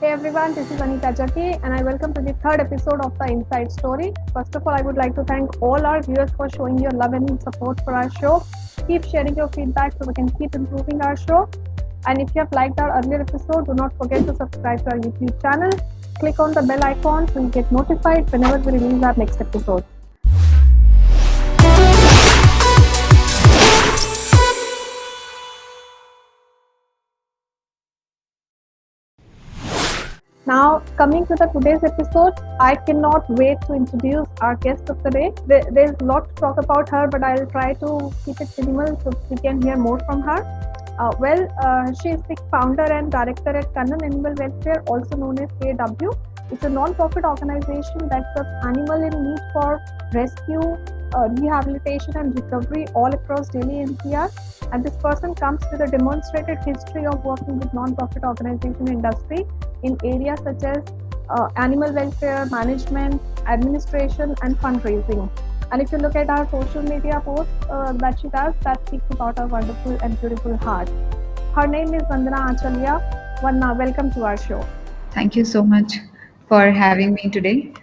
Hey everyone, this is Anita Jackie and I welcome to the third episode of the Inside Story. First of all, I would like to thank all our viewers for showing your love and support for our show. Keep sharing your feedback so we can keep improving our show. And if you have liked our earlier episode, do not forget to subscribe to our YouTube channel. Click on the bell icon so you get notified whenever we release our next episode. Now, coming to the today's episode, I cannot wait to introduce our guest of the day. There's a lot to talk about her, but I'll try to keep it minimal so we can hear more from her. She is the founder and director at Kannan Animal Welfare, also known as KW. It's a non-profit organization that serves animals in need for rescue, rehabilitation, and recovery all across Delhi NCR. And this person comes with a demonstrated history of working with non-profit organization industry in areas such as animal welfare, management, administration, and fundraising. And if you look at our social media posts that she does, that speaks about her wonderful and beautiful heart. Her name is Vandana Achalya. Vandana, welcome to our show. Thank you so much for having me today.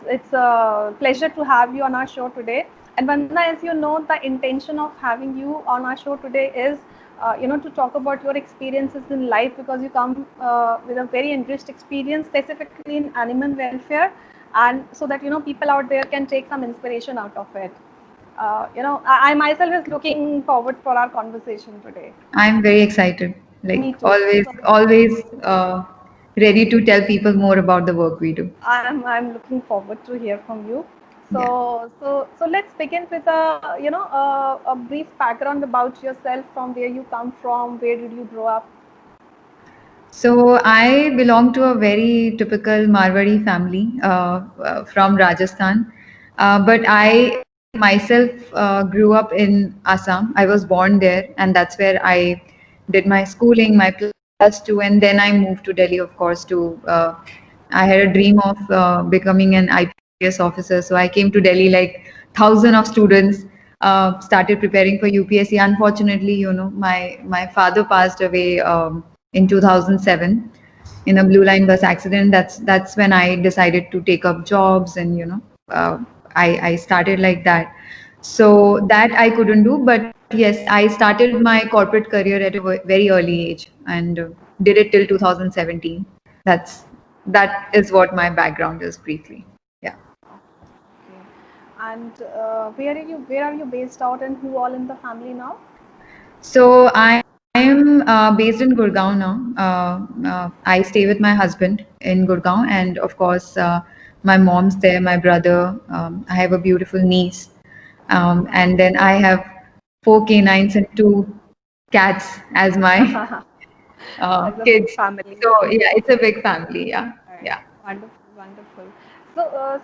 It's a pleasure to have you on our show today. And Vandana, as you know, the intention of having you on our show today is, to talk about your experiences in life because you come with a very enriched experience, specifically in animal welfare, and so that people out there can take some inspiration out of it. I myself is looking forward for our conversation today. I'm very excited. Me Like too. always, So always ready to tell people more about the work we do. I'm looking forward to hear from you. Yeah. So let's begin with a brief background about yourself, from where you come from, where did you grow up? So I belong to a very typical Marwari family from Rajasthan, but I myself grew up in Assam. I was born there, and that's where I did my schooling, my plus two, and then I moved to Delhi, of course. I had a dream of becoming an IPS officer, so I came to Delhi like thousand of students. Started preparing for UPSC. Unfortunately, my father passed away in 2007 in a blue line bus accident. That's when I decided to take up jobs, and I started like that. So that I couldn't do, but yes, I started my corporate career at a very early age and did it till 2017. That is what my background is briefly. Yeah. Okay. And where are you based out, and who all in the family now? So I am based in Gurgaon now. I stay with my husband in Gurgaon, and of course, my mom's there, my brother. I have a beautiful niece, and then I have four canines and two cats as my As a big kids. family. So yeah, it's a big family. Yeah, Right. yeah. Wonderful, wonderful.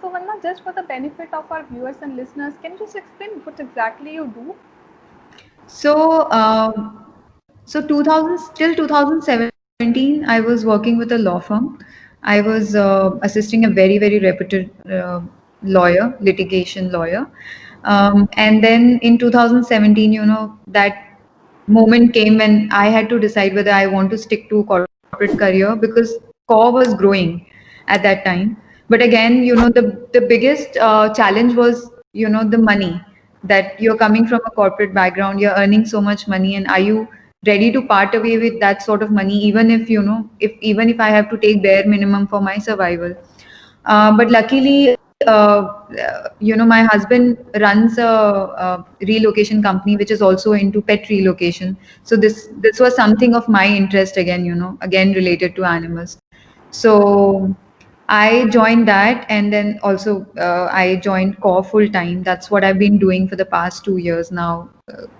So Vanna, just for the benefit of our viewers and listeners, can you just explain what exactly you do? So, so 2000 till 2017, I was working with a law firm. I was assisting a very reputed lawyer, litigation lawyer. And then in 2017, that moment came when I had to decide whether I want to stick to corporate career because core was growing at that time. But again, the biggest challenge was the money, that you're coming from a corporate background, you're earning so much money, and are you ready to part away with that sort of money, even if even if I have to take bare minimum for my survival. But luckily, my husband runs a relocation company which is also into pet relocation. So this was something of my interest again, again related to animals. So I joined that, and then also I joined Core full time. That's what I've been doing for the past 2 years now,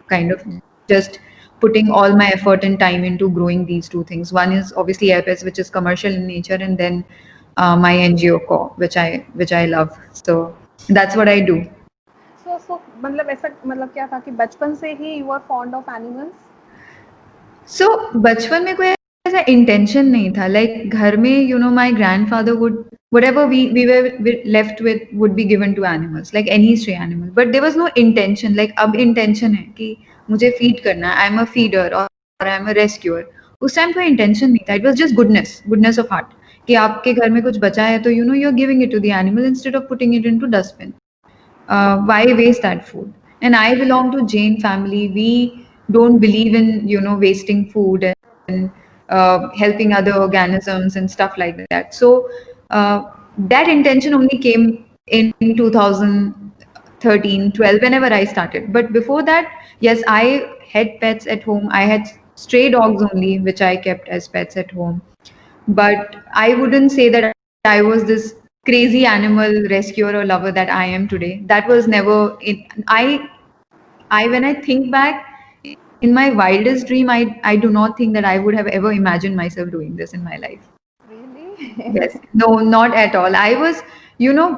kind of just putting all my effort and time into growing these two things. One is obviously AFS, which is commercial in nature, and then my NGO Core, which I love. So that's what I do. So मतलब ऐसा मतलब क्या था कि बचपन से ही you are fond of animals? सो बचपन में कोई ऐसा इंटेंशन नहीं था, लाइक घर में my grandfather would whatever we were left with would be given to animals, like any stray animal, but there was no intention. Like अब intention है कि मुझे feed करना है, I'm a feeder or I'm a rescuer, उस time कोई intention नहीं था, it was just goodness of heart कि आपके घर में कुछ बचा है तो you are giving it to the animal instead of putting it into dustbin. Why waste that food? And I belong to Jain family. We don't believe in wasting food and helping other organisms and stuff like that. So uh, that intention only came in 2013, 12, whenever I started. But before that, yes, I had pets at home. I had stray dogs only, which I kept as pets at home. But I wouldn't say that I was this crazy animal rescuer or lover that I am today. That was never in I when I think back in my wildest dream, I do not think that I would have ever imagined myself doing this in my life. Really? Yes, no, not at all. I was, you know,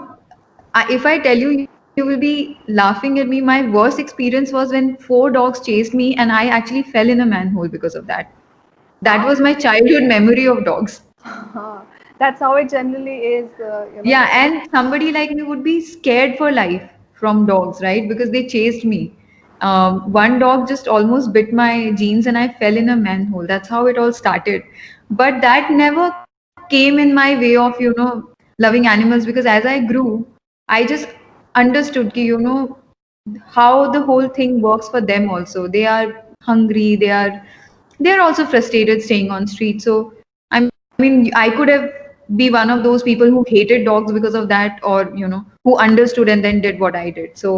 if I tell you, you will be laughing at me. My worst experience was when 4 dogs chased me and I actually fell in a manhole because of that. That was my childhood memory of dogs. That's how it generally is, Yeah, and somebody like me would be scared for life from dogs, right? Because they chased me. One dog just almost bit my jeans and I fell in a manhole. That's how it all started. But that never came in my way of, loving animals because as I grew, I just understood ki, how the whole thing works for them also. They are hungry, they're also frustrated staying on street. So I mean, I could have be one of those people who hated dogs because of that, or who understood and then did what I did. So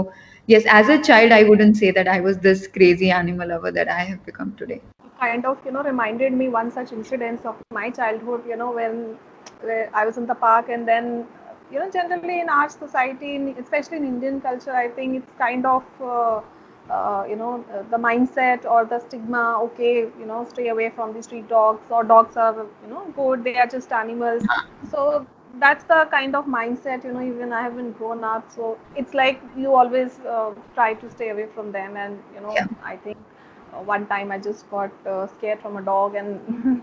yes, as a child, I wouldn't say that I was this crazy animal lover that I have become today. kind of reminded me one such incident of my childhood, when where I was in the park, and then generally in our society, especially in Indian culture, I think it's kind of the mindset or the stigma. Okay, stay away from the street dogs, or dogs are good, they are just animals. So that's the kind of mindset, even I haven't grown up, so it's like you always try to stay away from them. And Yeah. I think one time I just got scared from a dog, and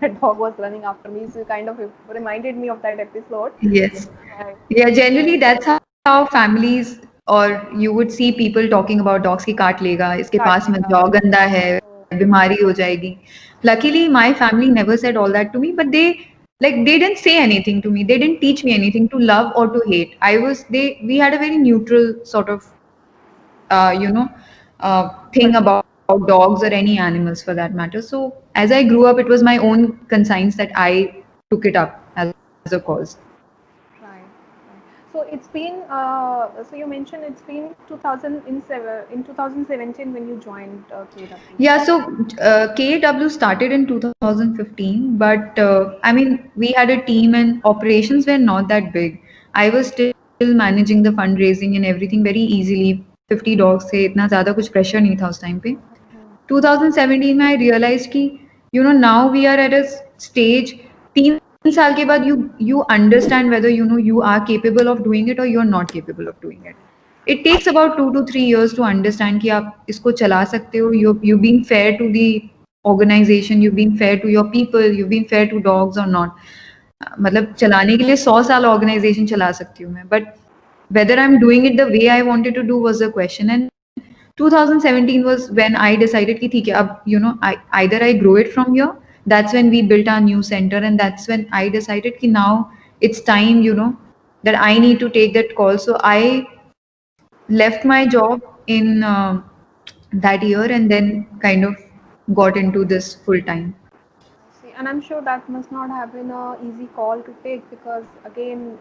the dog was running after me. So it kind of reminded me of that episode. Yes. Right. Yeah, generally that's how families, or you would see people talking about dogs ki काट लेगा, इसके पास मत Kartika. जाओ, गंदा है, बीमारी हो जाएगी. Luckily, my family never said all that to me, but they didn't say anything to me. They didn't teach me anything to love or to hate. We had a very neutral sort of you know thing about dogs or any animals for that matter. So as I grew up, it was my own conscience that I took it up as a cause. Right. Right. So it's been. So you mentioned it's been 2017 when you joined KW. Yeah, so KW started in 2015, but I mean, we had a team and operations were not that big. I was still managing the fundraising and everything very easily. 50 dogs थे, इतना ज़्यादा कुछ pressure नहीं था उस time पे. 2017 में I realized कि now we are at a stage 3 साल के बाद you understand whether you are capable of doing it or you are not capable of doing it. It takes about 2 to 3 years to understand कि आप इसको चला सकते हो. You've been fair to the organization, you've been fair to your people, you've been fair to dogs or not. मतलब चलाने के लिए 100 साल organization चला सकती हूँ मैं, but whether I'm doing it the way I wanted to do was the question. And 2017 was when I decided कि ठीक है अब either I grow it from here. That's when we built our new center, and that's when I decided कि now it's time that I need to take that call. So I left my job in that year and then kind of got into this full time. See, and I'm sure that must not have been a easy call to take, because again,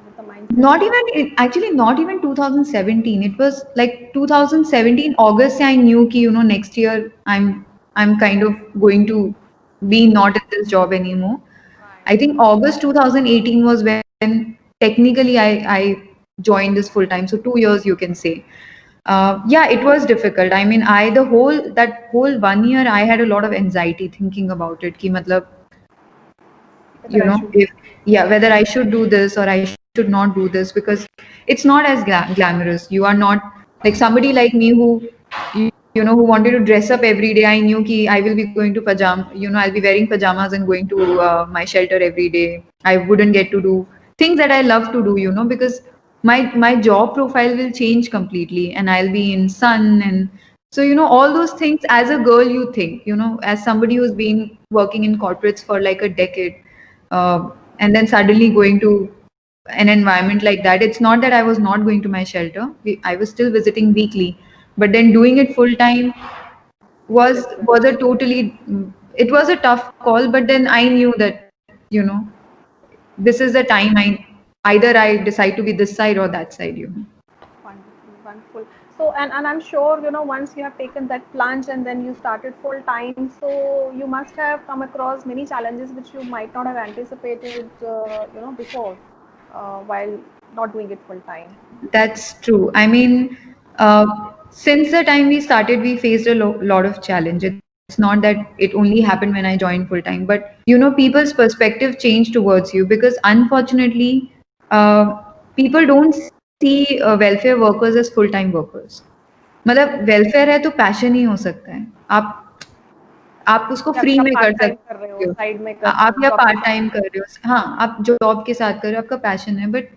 with the mindset. Not even actually not even 2017. It was like 2017 August se I knew कि next year I'm kind of going to be not in this job anymore. I think August 2018 was when technically I joined this full time. So 2 years you can say. Yeah, it was difficult. I mean, that whole 1 year I had a lot of anxiety thinking about it. कि मतलब Whether I should. if yeah, whether I should do this or I should not do this, because it's not as glamorous. You are not like somebody like me who who wanted to dress up every day. I knew ki I will be going to pajama, I'll be wearing pajamas and going to my shelter every day. I wouldn't get to do things that I love to do, because my job profile will change completely and I'll be in sun and So, all those things as a girl, you think, as somebody who's been working in corporates for like a decade, and then suddenly going to an environment like that. It's not that I was not going to my shelter. I was still visiting weekly, but then doing it full time was a totally, it was a tough call, but then I knew that, this is the time either I decide to be this side or that side. Wonderful, wonderful. So, and I'm sure, once you have taken that plunge and then you started full time, so you must have come across many challenges which you might not have anticipated, before, while not doing it full time. That's true. I mean, since the time we started, we faced a lot of challenge. It's not that it only happened when I joined full time, but people's perspective changed towards you because unfortunately, people don't see welfare workers as full time workers. मतलब welfare है तो passion ही हो सकता है आप उसको या free आप में कर पार्ट टाइम कर रहे सकते हो, हो। साइड में कर रहे आप हो या जॉब के पार्ट साथ टाइम कर साथ। रहे हो, हाँ, आप जॉब के साथ कर रहे हो, आपका पैशन है, बट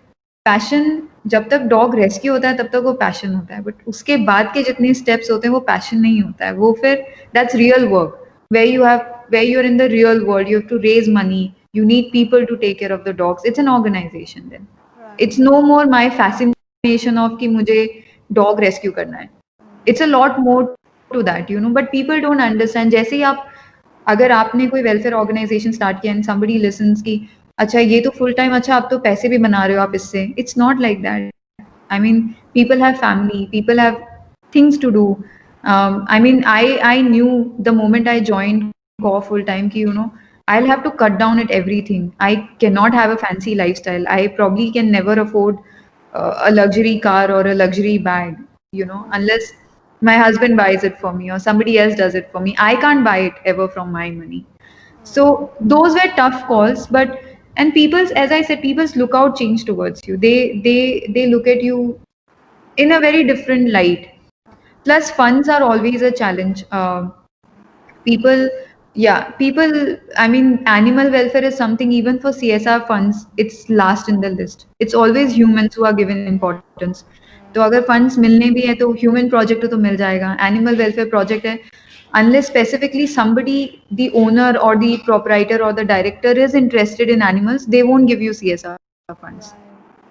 पैशन जब तक डॉग रेस्क्यू होता है तब तक वो पैशन होता है, बट उसके बाद के जितने स्टेप्स होते हैं वो पैशन नहीं होता है, वो फिर that's real work where you have where you're in the real world, you have to raise money, you need people to take care of the dogs, it's an organization then. It's no more my fascination of कि मुझे dog rescue करना है. It's a lot more to that, but people don't understand. जैसे ही आप अगर आपने कोई welfare organisation start किया एंड समबडी लिसन्स कि अच्छा ये तो फुल टाइम, अच्छा आप तो पैसे भी बना रहे हो आप इससे, it's not like that. I mean, people have family, people have things to do. I mean, I knew the moment I joined Core full time कि I'll have to cut down at everything. I cannot have a fancy lifestyle. I probably can never afford a luxury car or a luxury bag, unless my husband buys it for me or somebody else does it for me. I can't buy it ever from my money. So those were tough calls, but and people's, as I said, people's lookout changed towards you. They look at you in a very different light. Plus, funds are always a challenge. People, yeah, people. I mean, animal welfare is something even for CSR funds. It's last in the list. It's always humans who are given importance. तो अगर funds मिलने भी है तो human project तो मिल जाएगा, animal welfare project है, unless specifically somebody, the owner or the proprietor or the director is interested in animals, they won't give you CSR funds.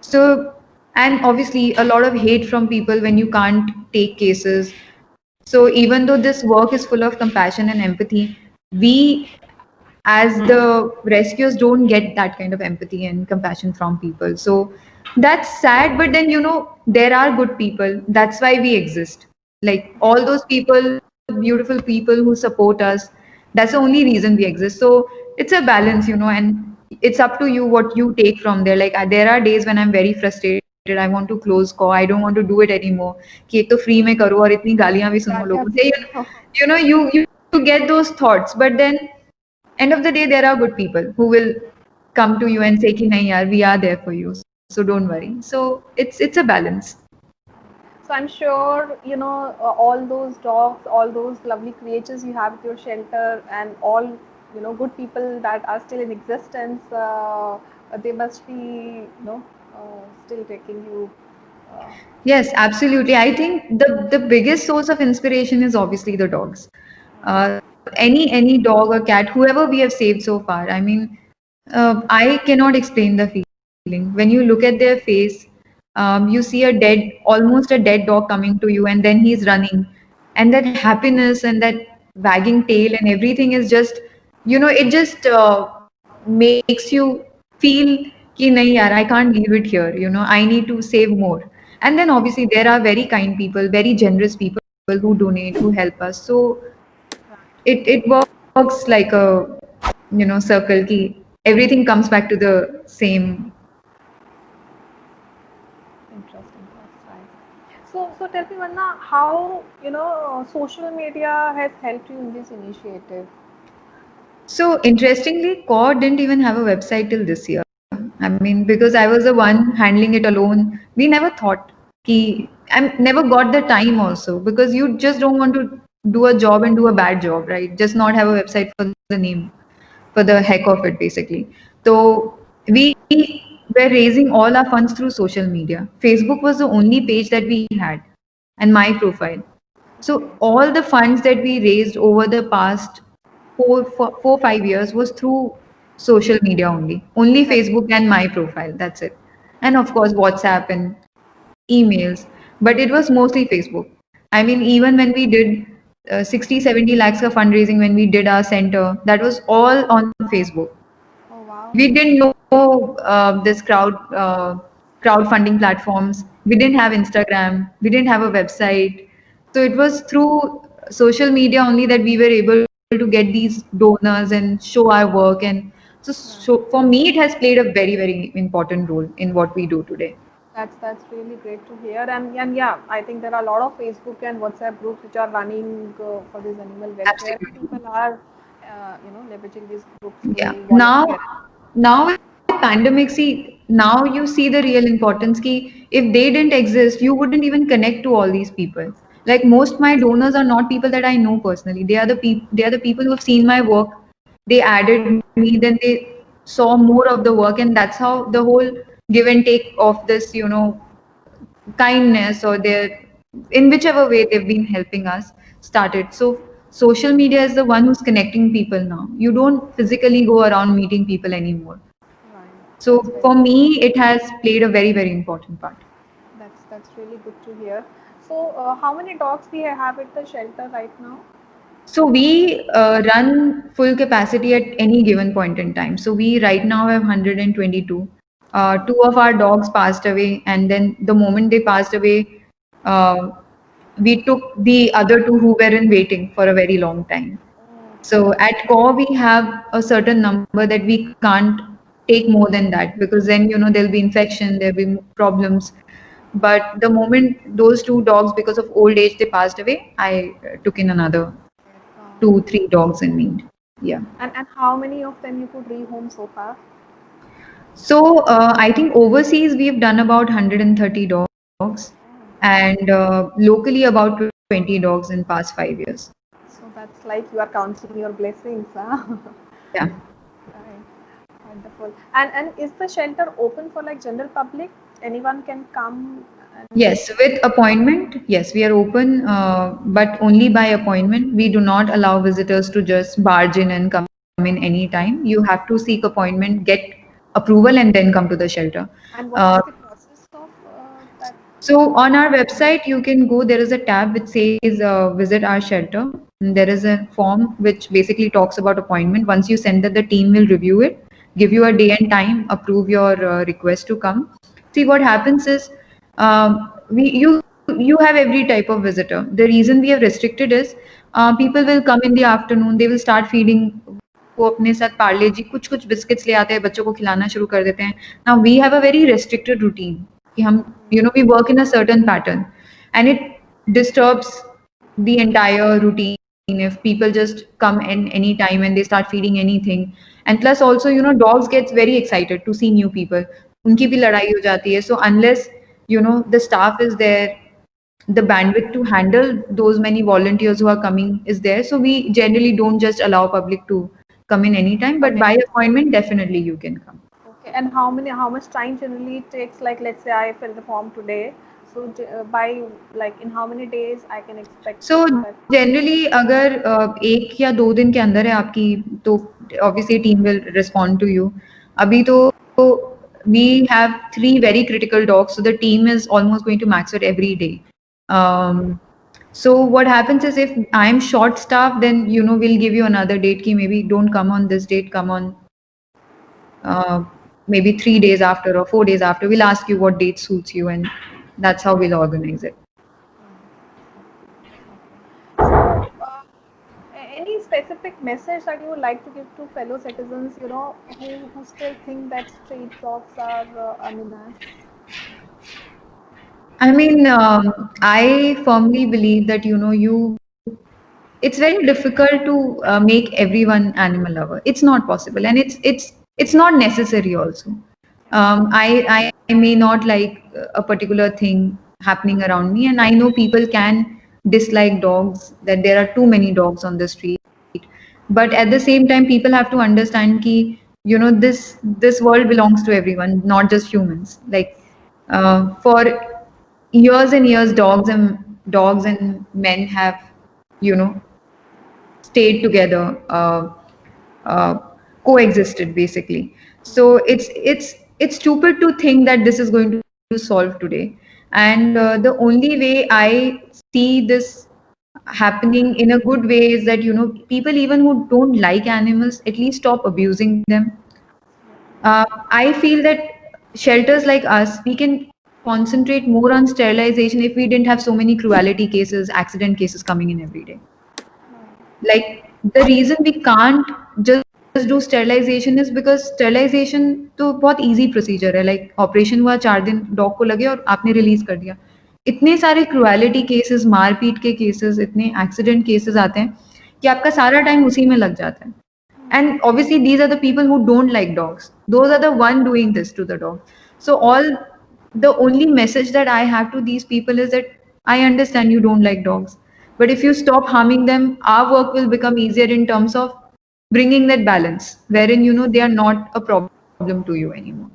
So, and obviously a lot of hate from people when you can't take cases. So even though this work is full of compassion and empathy, we as the rescuers don't get that kind of empathy and compassion from people. So that's sad, but then there are good people. That's why we exist. Like all those people, beautiful people who support us, that's the only reason we exist. So it's a balance, and it's up to you what you take from there. Like there are days when I'm very frustrated. I want to close call. I don't want to do it anymore. कि एक तो free में करो और इतनी गालियां भी सुनो गालियाँ लोगों से. सुनो। You get those thoughts, but then end of the day there are good people who will come to you and say ki nahi yaar, we are there for you, so don't worry. So it's a balance. So I'm sure all those dogs, all those lovely creatures you have at your shelter, and all good people that are still in existence. They must be still taking you. Uh, Yes, absolutely. I think the biggest source of inspiration is obviously the dogs. Any dog or cat, whoever we have saved so far. I mean, I cannot explain the feeling when you look at their face. You see almost a dead dog coming to you, and then he's running, and that happiness and that wagging tail and everything is just, it just makes you feel कि नहीं यार, I can't leave it here. I need to save more. And then obviously there are very kind people, very generous people who donate, who help us. So it works like a circle ki everything comes back to the same. Interesting. That's right. So tell me, Vanna, how social media has helped you in this initiative? So interestingly, Core didn't even have a website till this year. I mean, because I was the one handling it alone, we never thought ki I never got the time also, because you just don't want to do a job and do a bad job, right? Just not have a website for the name, for the heck of it, basically. So we were raising all our funds through social media. Facebook was the only page that we had, and my profile. So all the funds that we raised over the past 4 5 years was through social media only. Only Correct. Facebook and my profile. That's it. And of course WhatsApp and emails. But it was mostly Facebook. I mean, even when we did 60, 70 lakhs of fundraising when we did our center, that was all on Facebook. Oh wow. We didn't know this crowdfunding platforms. We didn't have Instagram. We didn't have a website. So it was through social media only that we were able to get these donors and show our work. And so Right. for me, it has played a very, very important role in what we do today. That's really great to hear. And yeah, I think there are a lot of Facebook and WhatsApp groups which are running for this animal welfare. Absolutely. People are, leveraging these groups Yeah. to volunteer. Now with pandemic, see, now you see the real importance ki if they didn't exist, you wouldn't even connect to all these people. Like most my donors are not people that I know personally. They are the people who have seen my work. They added me, then they saw more of the work, and that's how the whole give and take of this, kindness or their in whichever way they've been helping us started. So social media is the one who's connecting people now. You don't physically go around meeting people anymore. Right. So That's very for me it has played a very, very important part. that's really good to hear. So, how many dogs we have at the shelter right now? So we run full capacity at any given point in time. So we right now have 122. Two of our dogs passed away, and then the moment they passed away, uh, we took the other two who were in waiting for a very long time. So at core, we have a certain number that we can't take more than that, because then there'll be infection, there'll be problems. But the moment those two dogs, because of old age, they passed away, I took in another Uh, 2 3 dogs in need. Yeah. and how many of them you could rehome so far? So I think overseas we've done about 130 dogs, and locally about 20 dogs in past 5 years. So that's like you are counting your blessings, huh? Yeah. Right. Wonderful. And is the shelter open for like general public? Anyone can come and Yes, with appointment. Yes, we are open, but only by appointment. We do not allow visitors to just barge in and come in anytime. You have to seek appointment, get approval, and then come to the shelter. and what Uh, is the process of that? So on our website, you can go. There is a tab which says "Visit our shelter." And there is a form which basically talks about appointment. Once you send that, the team will review it, give you a day and time, approve your request to come. See what happens is, we you have every type of visitor. The reason we have restricted is people will come in the afternoon. They will start feeding. वो अपने साथ पार्ले जी कुछ कुछ biscuits ले आते हैं, बच्चों को खिलाना शुरू कर देते हैं. Now we have a very restricted routine कि हम we work in a certain pattern, and it disturbs the entire routine if people just come in any time and they start feeding anything. And plus also dogs gets very excited to see new people. उनकी भी लड़ाई हो जाती है. So unless the staff is there, the bandwidth to handle those many volunteers who are coming is there, so we generally don't just allow public to come in anytime, Come but in. by appointment definitely you can come. Okay. And how much time generally it takes? Like, let's say I fill the form today. So by like in how many days I can expect So that? generally अगर 1 या 2 दिन के अंदर है आपकी, तो obviously team will respond to you. अभी तो we have 3 very critical dogs, so the team is almost going to max it every day. So what happens is if I'm short staffed, then we'll give you another date ki maybe don't come on this date, come on uh, maybe 3 days after or 4 days after. We'll ask you what date suits you, and that's how we'll organize it. So, any specific message that you would like to give to fellow citizens, who still think that street dogs are animals? I mean, I firmly believe that it's very difficult to make everyone animal lover. It's not possible, and it's not necessary also. I may not like a particular thing happening around me, and I know people can dislike dogs. That there are too many dogs on the street, but at the same time, people have to understand ki this world belongs to everyone, not just humans. Like for years and years, dogs dogs and men have, you know, stayed together, uh, coexisted basically. So it's stupid to think that this is going to solve today. And the only way I see this happening in a good way is that, you know, people even who don't like animals at least stop abusing them. I feel that shelters like us, we can concentrate more on sterilization if we didn't have so many cruelty cases, accident cases coming in every day. Like, the reason we can't just do sterilization is because sterilization तो बहुत easy procedure है. Like, operation हुआ 4 दिन dog को लगे और आपने release कर दिया. इतने सारे क्रुएलिटी केसेस, मारपीट के केसेस, इतने एक्सीडेंट केसेस आते हैं कि आपका सारा टाइम उसी में लग जाता है. And obviously these are the people who don't like dogs, those are the one doing this to the dog. So all the only message that I have to these people is that I understand you don't like dogs, but if you stop harming them, our work will become easier in terms of bringing that balance wherein, you know, they are not a problem to you anymore.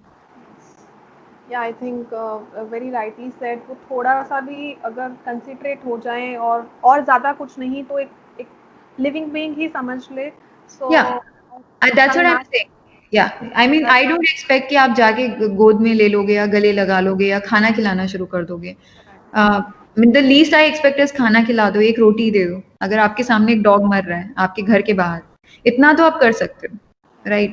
या I think very rightly said, वो थोड़ा सा भी अगर considerate हो जाएं और ज़्यादा कुछ नहीं तो एक लिविंग बीइंग ही समझ ले. सो Yeah, that's what I'm saying. Yeah, I mean, I don't expect कि आप जाके गोद में ले लोगे या गले लगा लोगे या खाना खिलाना शुरू कर दोगे. I mean, the least I expect is खाना खिला दो, एक रोटी दे दो. अगर आपके सामने एक डॉग मर रहा है, आपके घर के बाहर, इतना तो आप कर सकते हो, right?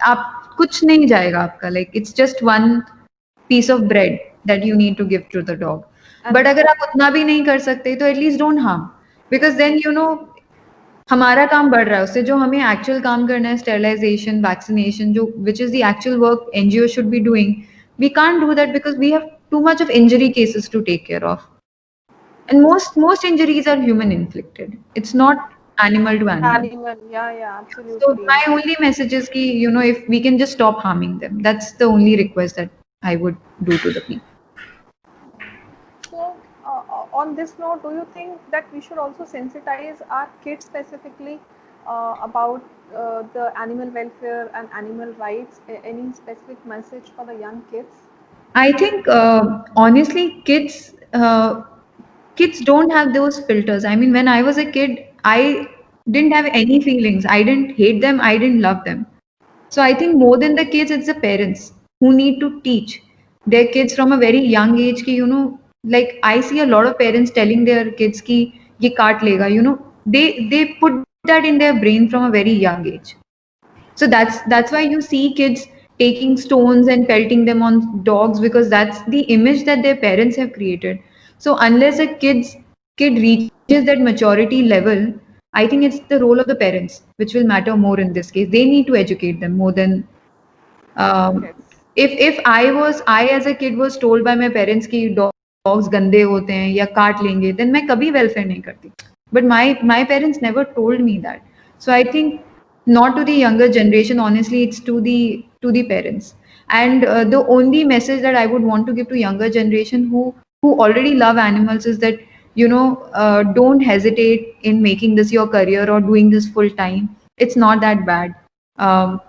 आप कुछ नहीं जाएगा आपका. Like, it's just one piece of bread that you need to give to the dog. But अगर आप उतना भी नहीं कर सकते, तो at least don't harm, because then, you know, हमारा काम बढ़ रहा है उससे. जो हमें एक्चुअल काम करना है, स्टेरिलाइजेशन, वैक्सीनेशन, जो which is the actual work NGO should be doing, we can't do that because we have too much of injury cases to take care of, and most injuries are human inflicted. It's not animal to animal. Animal, या So absolutely. my only message is ki, you know, if we can just stop harming them, that's the only request that I would do to the people. So, on this note, do you think that we should also sensitize our kids specifically about the animal welfare and animal rights? Any specific message for the young kids? I think honestly, kids don't have those filters. I mean, when I was a kid, I didn't have any feelings. I didn't hate them. I didn't love them. So I think more than the kids, it's the parents who need to teach their kids from a very young age. Ki, you know, like I see a lot of parents telling their kids ki ye kaat lega. You know, they put that in their brain from a very young age. So that's why you see kids taking stones and pelting them on dogs, because that's the image that their parents have created. So unless a kid reaches that maturity level, I think it's the role of the parents which will matter more in this case. They need to educate them more than if I as a kid was told by my parents कि dogs गंदे होते हैं या काट लेंगे, then मैं कभी welfare नहीं करती. But my parents never told me that. So I think not to the younger generation, honestly, it's to the parents. And the only message that I would want to give to younger generation who already love animals is that, you know, don't hesitate in making this your career or doing this full time. It's not that bad. Um,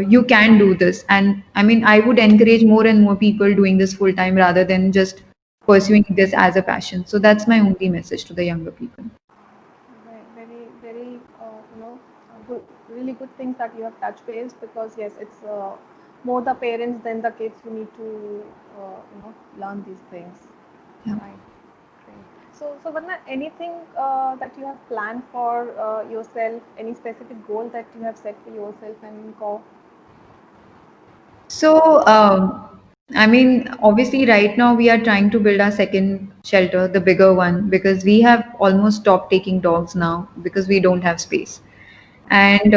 you can do this, and I mean, I would encourage more and more people doing this full time rather than just pursuing this as a passion. So that's my only message to the younger people. Very, good, really good things that you have touched base, because yes, it's more the parents than the kids who need to learn these things. Yeah. Right. Great. So Varna, anything that you have planned for yourself? Any specific goal that you have set for yourself and go? So, I mean, obviously, right now we are trying to build our second shelter, the bigger one, because we have almost stopped taking dogs now because we don't have space. And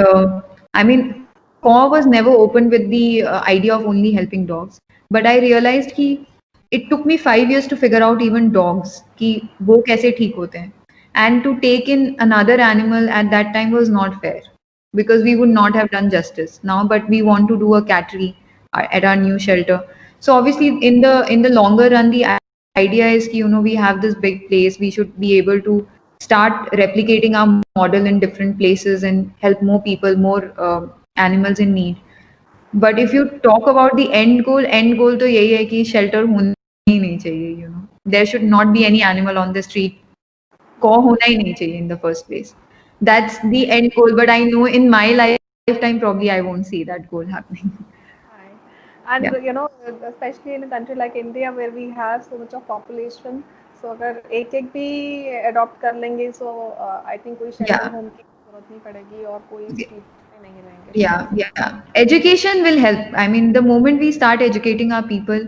I mean, Paw was never opened with the idea of only helping dogs, but I realized कि it took me 5 years to figure out even dogs कि वो कैसे ठीक होते हैं. And to take in another animal at that time was not fair because we would not have done justice now. But we want to do a cattery at our new shelter. So obviously, in the longer run, the idea is कि, you know, we have this big place. We should be able to start replicating our model in different places and help more people, more animals in need. But if you talk about the end goal तो यही है कि shelter होना ही नहीं चाहिए, you know. there should not be any animal on the street. Ko hona hi nahi chahiye in the first place. That's the end goal. But I know in my lifetime, probably I won't see that goal happening. Right. Yeah. And especially in a country like India where we have so much of population, so अगर एक एक भी adopt कर लेंगे, so I think कोई shelter Yeah. home की जरूरत नहीं पड़ेगी और कोई street में नहीं रहेंगे Yeah, शायद. yeah. Education will help. I mean, the moment we start educating our people,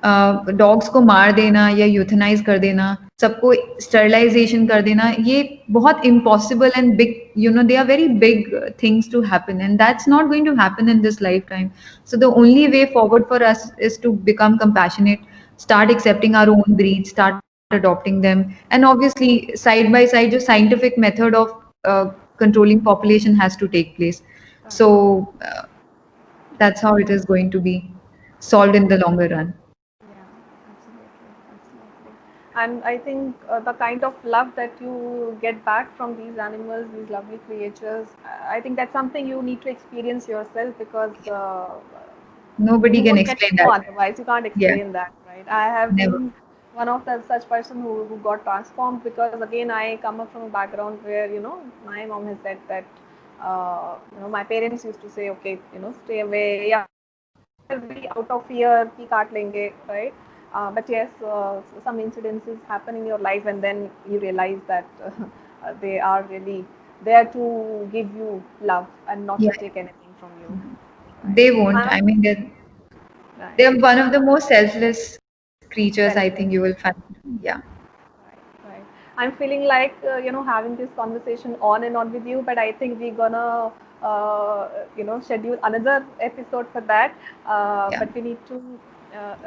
dogs को मार देना या यूथनाइज कर देना, सबको स्टरलाइजेशन कर देना, ये बहुत impossible and big, you know, they are very big things to happen and that's not going to happen in this life time. So the only way forward for us is to become compassionate, start accepting our own breeds, start adopting them, and obviously side by side, जो scientific method of controlling population has to take place. So Right. uh, that's how it is going to be solved in the longer run. Yeah, absolutely, absolutely. And I think the kind of love that you get back from these animals, these lovely creatures, I think that's something you need to experience yourself because Nobody you can won't get explain to know that. otherwise. You can't Yeah, explain that, right? I have never. been one of the such person who got transformed because again I come up from a background where my mom has said that my parents used to say okay stay away, yeah, very out of fear ki kaat lenge, right? But yes, some incidences happen in your life and then you realize that they are really there to give you love and not Yeah, to take anything from you, right? they won't. I'm I mean, right. they're one of the most selfless creatures I think you Selfless. will find. Yeah, Right, right. I'm feeling like having this conversation on and on with you, but I think we're gonna schedule another episode for that. yeah. But we need to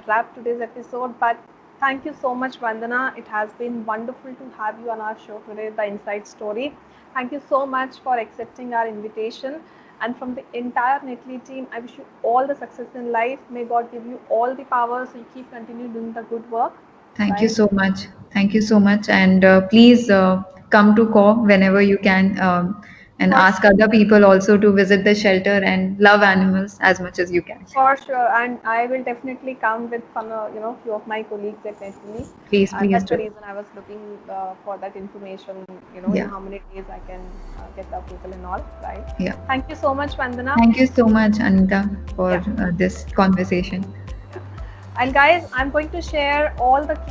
wrap today's episode. But thank you so much, Vandana. It has been wonderful to have you on our show today, The Inside Story. Thank you so much for accepting our invitation. And from the entire Netly team, I wish you all the success in life. May God give you all the power so you keep continue doing the good work. Thank you Right? so much. Thank you so much. And please come to CAW whenever you can, and For ask other people also to visit the shelter and love animals as much as you can. For sure, and I will definitely come with some, few of my colleagues definitely, Please, and please that's the do. reason I was looking for that information. In Yeah, how many days I can get the approval and all. Right. yeah. Thank you so much, Vandana. Thank you so much, Anita, for Yeah. this conversation. Yeah. And guys, I'm going to share all the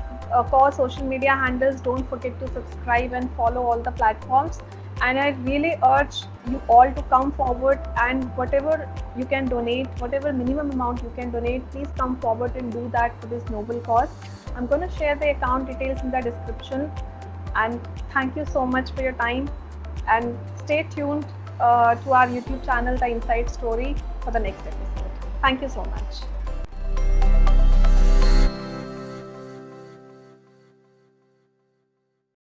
core social media handles. Don't forget to subscribe and follow all the platforms. And I really urge you all to come forward and whatever you can donate, whatever minimum amount you can donate, please come forward and do that for this noble cause. I'm going to share the account details in the description. And thank you so much for your time. And stay tuned to our YouTube channel, The Inside Story, for the next episode. Thank you so much.